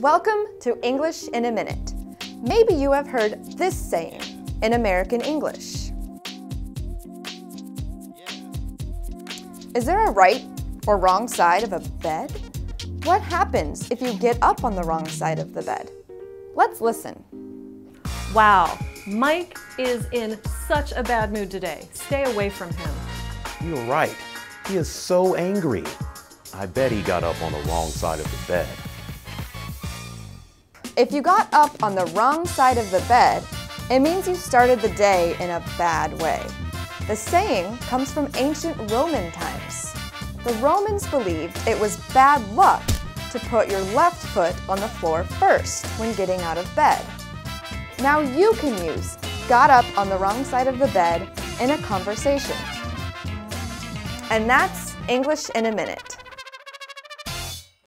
Welcome to English in a Minute. Maybe you have heard this saying in American English. Is there a right or wrong side of a bed? What happens if you get up on the wrong side of the bed? Let's listen. Wow, Mike is in such a bad mood today. Stay away from him. You're right. He is so angry. I bet he got up on the wrong side of the bed. If you got up on the wrong side of the bed, it means you started the day in a bad way. The saying comes from ancient Roman times. The Romans believed it was bad luck to put your left foot on the floor first when getting out of bed. Now you can use got up on the wrong side of the bed in a conversation. And that's English in a Minute.